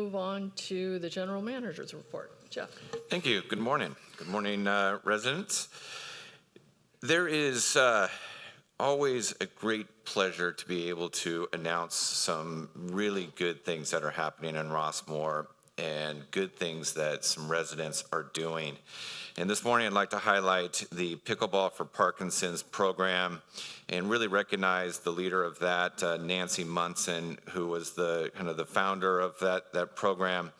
move on to the general manager's report. Jeff. Thank you. Good morning. Good morning, residents. There is always a great pleasure to be able to announce some really good things that are happening in Rossmore and good things that some residents are doing. And this morning I'd like to highlight the Pickleball for Parkinson's program and really recognize the leader of that, Nancy Munson, who was the founder of that program.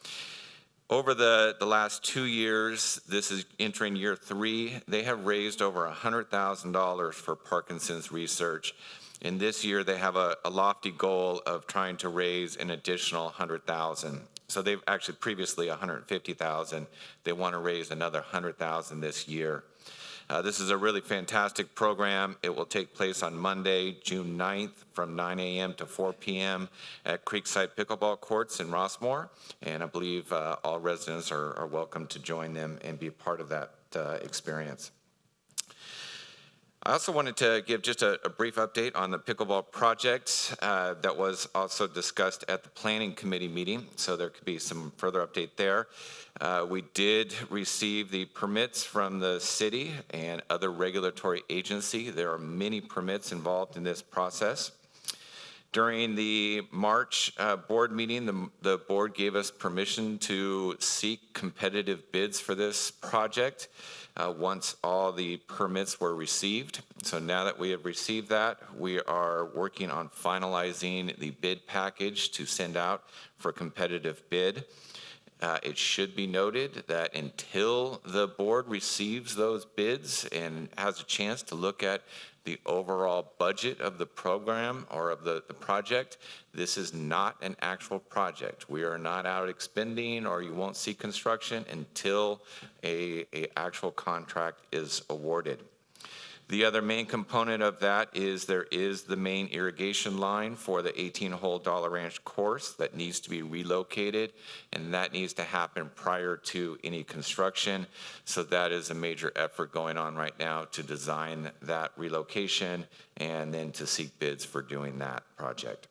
Over the last 2 years, this is entering year 3, they have raised over $100,000 for Parkinson's research. And this year they have a lofty goal of trying to raise an additional $100,000. So they've actually previously $150,000. They want to raise another $100,000 this year. This is a really fantastic program. It will take place on Monday, June 9th from 9 a.m. to 4 p.m. at Creekside Pickleball Courts in Rossmore. And I believe all residents are welcome to join them and be part of that experience. I also wanted to give just a brief update on the pickleball project that was also discussed at the planning committee meeting, so there could be some further update there. We did receive the permits from the city and other regulatory agency. There are many permits involved in this process. During the March board meeting, the board gave us permission to seek competitive bids for this project once all the permits were received. So now that we have received that, we are working on finalizing the bid package to send out for competitive bid. It should be noted that until the board receives those bids and has a chance to look at the overall budget of the program or of the project, this is not an actual project. We are not out expending, or you won't see construction until a actual contract is awarded. The other main component of that is there is the main irrigation line for the 18-hole Dollar Ranch course that needs to be relocated, and that needs to happen prior to any construction. So that is a major effort going on right now to design that relocation and then to seek bids for doing that project.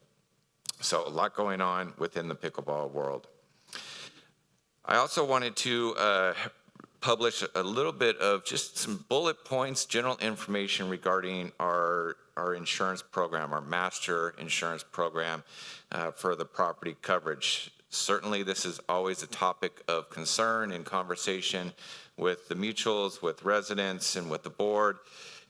So a lot going on within the pickleball world. I also wanted to publish a little bit of just some bullet points, general information regarding our insurance program, our master insurance program for the property coverage. Certainly this is always a topic of concern and conversation with the mutuals, with residents, and with the board,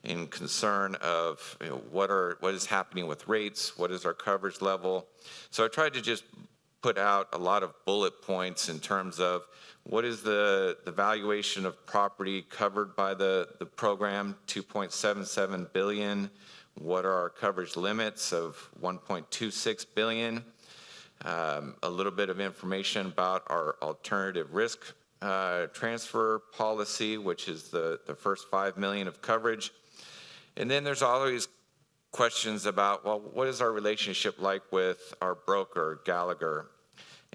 in concern of what is happening with rates, what is our coverage level. So I tried to just put out a lot of bullet points in terms of what is the valuation of property covered by the program, $2.77 billion. What are our coverage limits of $1.26 billion. A little bit of information about our alternative risk transfer policy, which is the first $5 million of coverage. And then there's always questions about, well, what is our relationship like with our broker, Gallagher,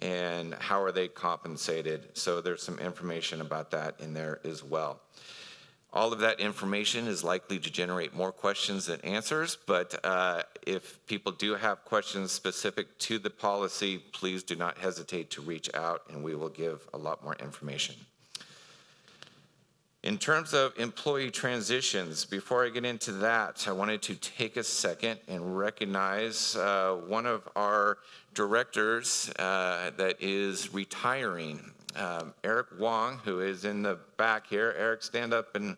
and how are they compensated? So there's some information about that in there as well. All of that information is likely to generate more questions than answers, but if people do have questions specific to the policy, please do not hesitate to reach out and we will give a lot more information. In terms of employee transitions, before I get into that, I wanted to take a second and recognize one of our directors that is retiring, Eric Wong, who is in the back here. Eric, stand up and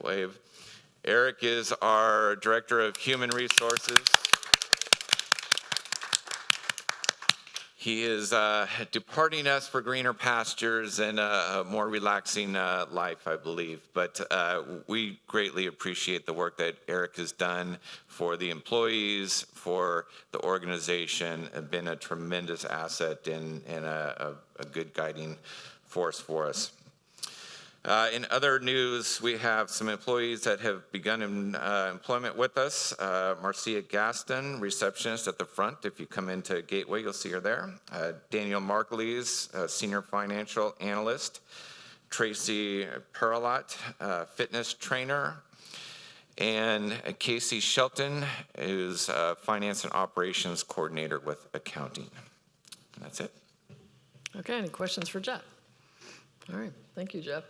wave. Eric is our Director of Human Resources. He is departing us for greener pastures and a more relaxing life, I believe. But we greatly appreciate the work that Eric has done for the employees, for the organization, and been a tremendous asset and a good guiding force for us. In other news, we have some employees that have begun employment with us. Marcia Gaston, receptionist at the front. If you come into Gateway, you'll see her there. Daniel Marklees, senior financial analyst. Tracy Peralot, fitness trainer. And Casey Shelton, who's finance and operations coordinator with accounting. And that's it. Okay, any questions for Jeff? All right, thank you, Jeff.